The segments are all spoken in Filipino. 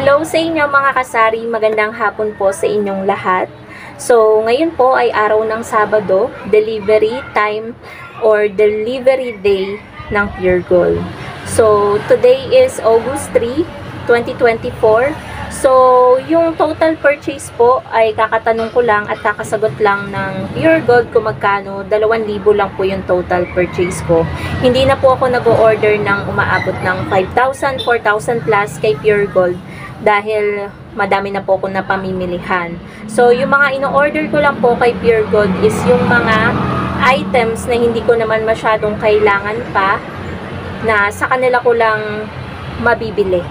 Hello sa inyo mga kasari, magandang hapon po sa inyong lahat. So, ngayon po ay araw ng Sabado, delivery time or delivery day ng Pure Gold. So, today is August 3, 2024. So, yung total purchase po ay kakatanong ko lang at kakasagot lang ng Pure Gold kung magkano. 2,000 lang po yung total purchase ko. Hindi na po ako nag-order ng umaabot ng 5,000, 4,000 plus kay Pure Gold dahil madami na po ako napamimilihan. So, yung mga ino-order ko lang po kay Pure Gold is yung mga items na hindi ko naman masyadong kailangan pa na sa kanila ko lang mabibili.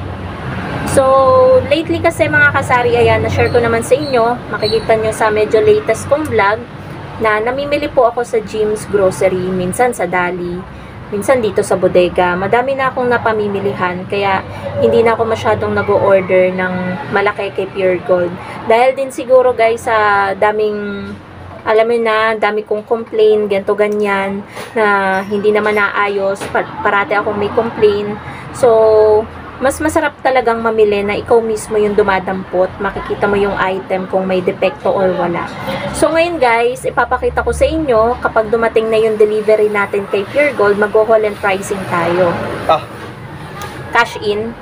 So, lately kasi mga kasari, ayan, na-share ko naman sa inyo, makikita nyo sa medyo latest kong vlog, na namimili po ako sa Jim's Grocery, minsan sa Dali, minsan dito sa bodega. Madami na akong napamimilihan, kaya hindi na ako masyadong nag-o-order ng malaki kay Pure Gold. Dahil din siguro guys, sa daming, alam mo na, dami kong complain, ganto ganyan, na hindi naman naayos, parati akong may complain. So, mas masarap talagang mamili na ikaw mismo yung dumadampot, makikita mo yung item kung may depekto or wala. So ngayon guys, ipapakita ko sa inyo kapag dumating na yung delivery natin kay Pure Gold, mag-haul and pricing tayo. Cash in.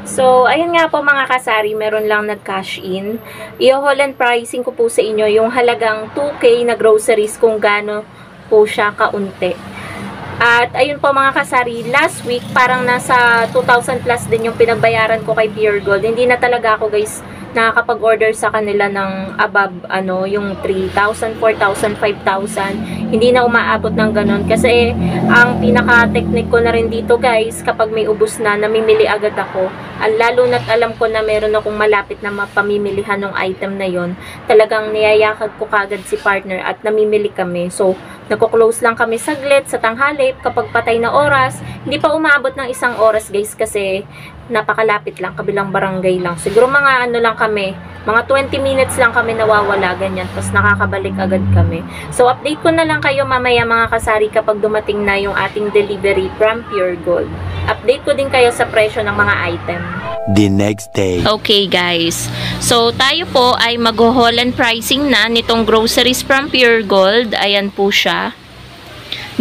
So ayun nga po mga kasari, meron lang nag-cash in. I-haul and pricing ko po sa inyo yung halagang 2K na groceries kung gaano po siya kaunti. At ayun po mga kasari, last week parang nasa 2,000 plus din yung pinagbayaran ko kay Pure Gold. Hindi na talaga ako guys nakakapag-order sa kanila ng above yung 3,000, 4,000, 5,000. Hindi na umaabot ng ganun kasi ang pinaka-technique ko na rin dito guys, kapag may ubos na, namimili agad ako. Lalo na't alam ko na meron akong malapit na mapamimilihan ng item na yon, talagang niyayakag ko kagad si partner at namimili kami. So nagko-close lang kami saglit sa tanghali kapag patay na oras. Hindi pa umaabot ng 1 oras guys kasi napakalapit lang, kabilang barangay lang. Siguro mga lang kami, mga 20 minutes lang kami nawawala, ganyan. Tapos nakakabalik agad kami. So update ko na lang kayo mamaya mga kasari kapag dumating na yung ating delivery from Pure Gold. Update ko din kayo sa presyo ng mga item. The next day. Okay guys, so tayo po ay mag-haul and pricing na nitong groceries from Pure Gold. Ayan po siya.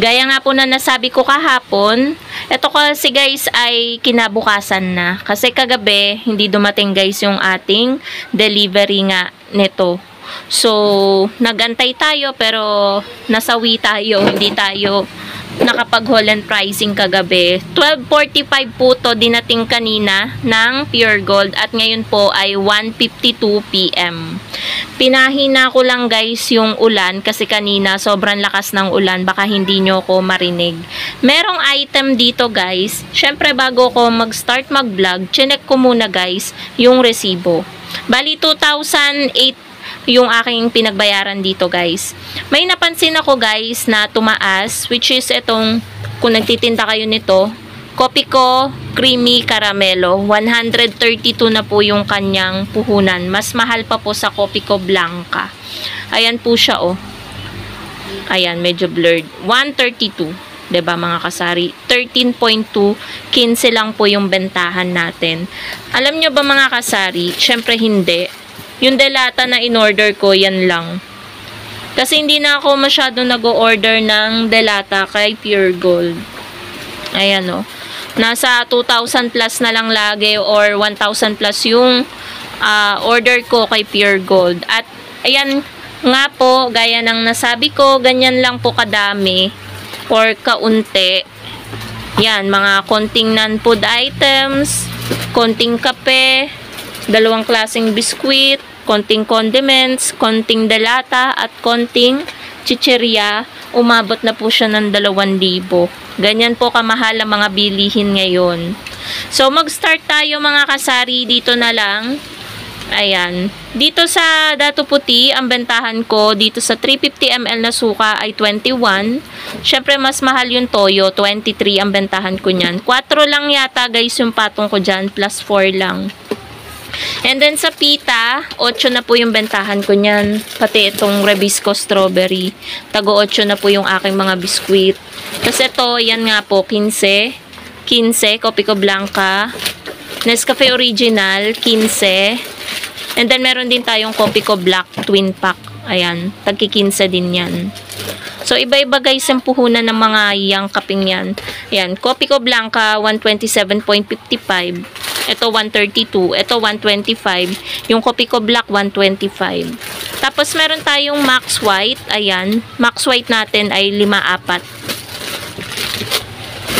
Gaya nga po na nasabi ko kahapon, ito kasi guys ay kinabukasan na. Kasi kagabi hindi dumating guys yung ating delivery nga nito. So nagantay tayo pero nasawi tayo, hindi tayo nakapag-haul and pricing kagabi. 12:45 po to dinating kanina ng Pure Gold at ngayon po ay 1:52 PM. Pinahina ko lang guys yung ulan kasi kanina sobrang lakas ng ulan, baka hindi nyo ko marinig. Merong item dito guys, syempre bago ko mag-start mag-vlog, chinek ko muna guys yung resibo. Bali 2,008 yung aking pinagbayaran dito guys. May napansin ako guys na tumaas, which is itong, kung nagtitinda kayo nito, Copico Creamy Caramelo. 132 na po yung kanyang puhunan. Mas mahal pa po sa Copico Blanca. Ayan po siya oh. Ayan, medyo blurred. 132. 'Di ba mga kasari? 13.2, 15 lang po yung bentahan natin. Alam nyo ba mga kasari? Syempre hindi. Yung delata na in-order ko, yan lang. Kasi hindi na ako masyado nag-o-order ng delata kay Pure Gold. Ayan o. Nasa 2,000 plus na lang lagi or 1,000 plus yung order ko kay Pure Gold. At ayan nga po, gaya ng nasabi ko, ganyan lang po kadami or kaunti. Yan, mga konting non-food items, konting kape, 2 klaseng biskwit, konting condiments, konting delata, at konting chicheria. Umabot na po siya ng 2,000. Ganyan po kamahal ang mga bilihin ngayon. So, mag-start tayo mga kasari dito na lang. Ayan. Dito sa Dato Puti, ang bentahan ko dito sa 350 ml na suka ay 21. Syempre, mas mahal yung toyo. 23 ang bentahan ko niyan. 4 lang yata guys yung patong ko dyan, plus 4 lang. And then sa pita, 8 na po yung bentahan ko niyan. Pati itong Rebisco Strawberry. Tago 8 na po yung aking mga biskwit. Tapos ito, yan nga po, 15. 15, Copico Blanca. Nescafe Original, 15. And then, meron din tayong Copico Black Twin Pack. Ayan, tagki-15 din yan. So, iba-iba guys ang puhunan ng mga yang kaping yan. Ayan, Copico Blanca, 127.55. Ito, 132. Ito, 125. Yung Copico Black, 125. Tapos, meron tayong Max White. Ayan, Max White natin ay 5-4.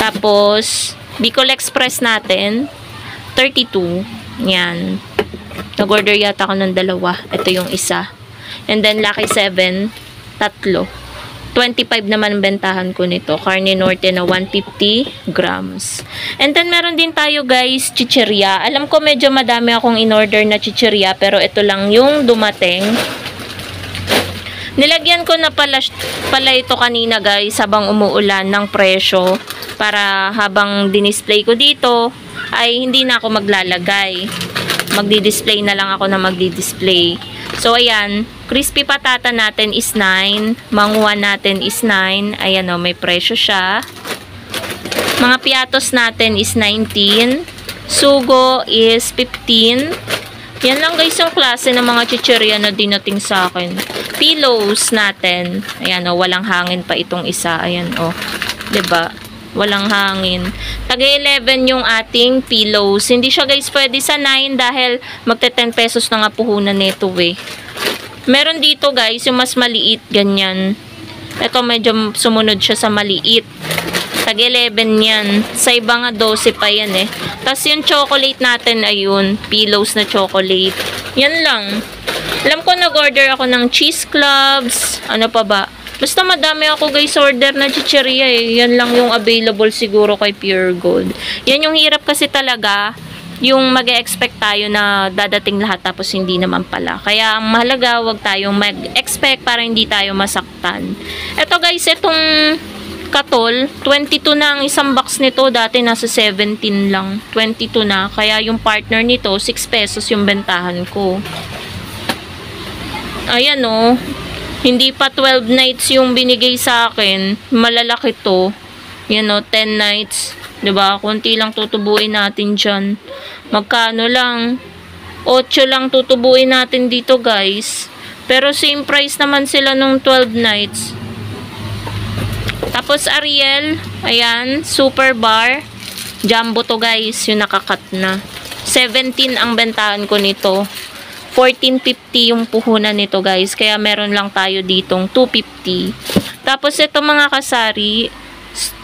Tapos, Bicol Express natin, 32. Yan. Nag-order yata ako ng 2. Ito yung isa. And then, Lucky 7, 3. 25 naman ang bentahan ko nito. Carne Norte na 150 grams. And then, meron din tayo guys, chichirya. Alam ko medyo madami akong in-order na chichirya, pero ito lang yung dumating. Nilagyan ko na pala ito kanina guys, habang umuulan ng presyo. Para habang dinisplay ko dito, ay hindi na ako maglalagay. Magdi-display na lang ako na magdi-display. So, ayan. Crispy patata natin is 9. Manguan natin is 9. Ayan o, may presyo siya. Mga piatos natin is 19. Sugo is 15. Yan lang guys yung klase ng mga chichirya na dinating sa akin. Pillows natin. Ayan o, walang hangin pa itong isa. Ayan o. 'Di ba? Walang hangin. Taga 11 yung ating pillows. Hindi siya guys pwede sa 9 dahil magte 10 pesos na nga puhunan nito eh. Meron dito guys yung mas maliit ganyan. Ito medyo sumunod siya sa maliit. Taga 11 yan. Sa iba nga 12 pa yan eh. Tapos yung chocolate natin ayun. Pillows na chocolate. Yan lang. Alam ko nag-order ako ng cheese clubs. Ano pa ba? Basta madami ako guys order na chichirya eh. Yan lang yung available siguro kay Pure Gold. Yan yung hirap kasi talaga. Yung mag-expect tayo na dadating lahat tapos hindi naman pala. Kaya ang mahalaga wag tayong mag-expect para hindi tayo masaktan. Ito guys, itong katol, 22 na ang isang box nito. Dati nasa 17 lang. 22 na. Kaya yung partner nito, 6 pesos yung bentahan ko. Ayan o. Hindi pa 12 nights yung binigay sa akin. Malalaki to. Yan o, 10 nights. 'Di ba? Kunti lang tutubuin natin dyan. Magkano lang? 8 lang tutubuin natin dito guys. Pero same price naman sila nung 12 nights. Tapos Ariel. Ayan. Super bar. Jumbo to guys. Yung nakakat na. 17 ang bentahan ko nito. 14.50 yung puhunan nito guys. Kaya meron lang tayo ditong 250. Tapos ito mga kasari,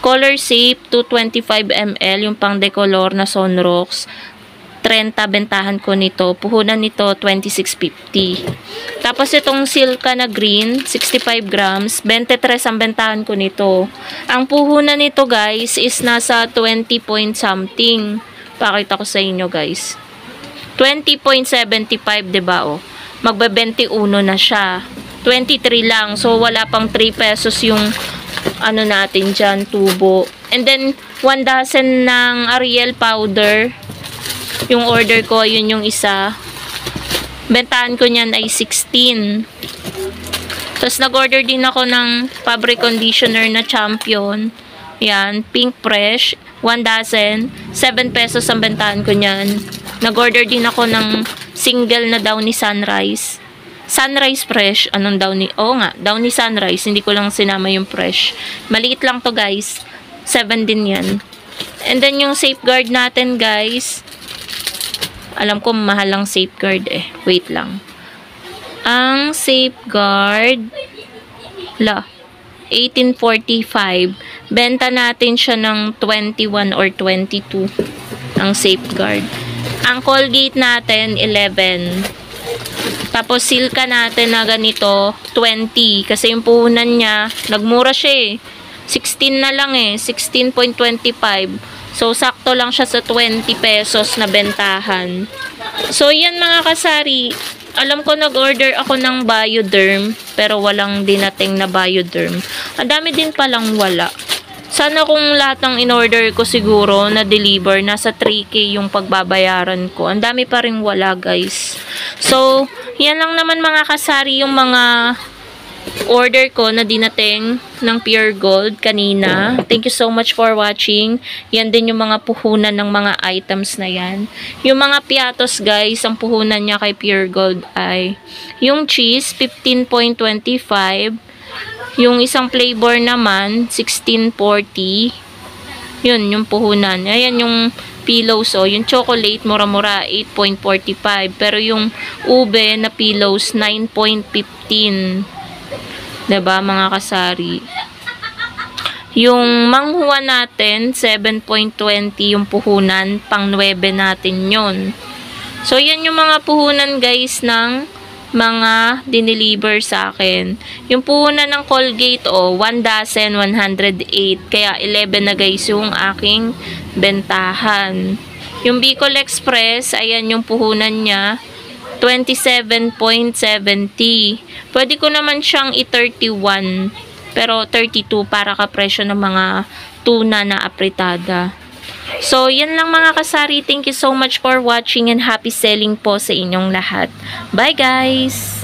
Color Safe 225 ml yung pang decolor na Sunrocks. 30 bentahan ko nito. Puhunan nito 26.50. Tapos itong Silka na green 65 grams. 23 ang bentahan ko nito. Ang puhunan nito guys is nasa 20 point something. Pakita ko sa inyo guys. 20.75, 'di ba oh? Magbe-21 na siya. 23 lang. So wala pang 3 pesos yung ano natin diyan, tubo. And then 1 dozen ng Ariel powder. Yung order ko, yun yung isa. Bentahan ko niyan ay 16. Tapos nag-order din ako ng fabric conditioner na Champion. Yan, pink fresh, 1 dozen, 7 pesos ang bentahan ko niyan. Nag-order din ako ng single na Downy Sunrise. Sunrise fresh. Anong Downy? Oo nga, Downy Sunrise. Hindi ko lang sinama yung fresh. Maliit lang to guys. 7 din yan. And then yung safeguard natin guys. Alam ko mahal lang safeguard eh. Wait lang. Ang safeguard 1845. Benta natin siya ng 21 or 22. Ang safeguard. Ang Colgate natin, 11. Tapos, Silka natin na ganito, 20. Kasi yung puhunan niya, nagmura siya eh. 16 na lang eh. 16.25. So, sakto lang siya sa 20 pesos na bentahan. So, yan mga kasari. Alam ko nag-order ako ng Bioderm. Pero walang dinating na Bioderm. Ang dami din palang wala. Sana kung lahat ng in-order ko siguro na deliver, nasa 3K yung pagbabayaran ko. Ang dami pa rin wala guys. So, yan lang naman mga kasari yung mga order ko na dinating ng Pure Gold kanina. Thank you so much for watching. Yan din yung mga puhunan ng mga items na yan. Yung mga piatos guys, ang puhunan niya kay Pure Gold ay yung cheese 15.25, yung isang flavor naman 16.40. Yun yung puhunan. Ayan yung pillows, oh. Yung chocolate, mura-mura, 8.45. Pero yung ube na pillows, 9.15. Diba, mga kasari? Yung manghuwa natin, 7.20 yung puhunan. Pang 9 natin yun. So, yan yung mga puhunan, guys, ng mga dineliver sa akin. Yung puhunan ng Colgate, 1 dozen, 108. Kaya, 11 na, guys, yung aking bentahan. Yung Bicol Express, ayan yung puhunan niya. 27.70. Pwede ko naman siyang i-31. Pero 32 para ka-presyo ng mga tuna na apritada. So, yan lang mga kasari. Thank you so much for watching and happy selling po sa inyong lahat. Bye guys!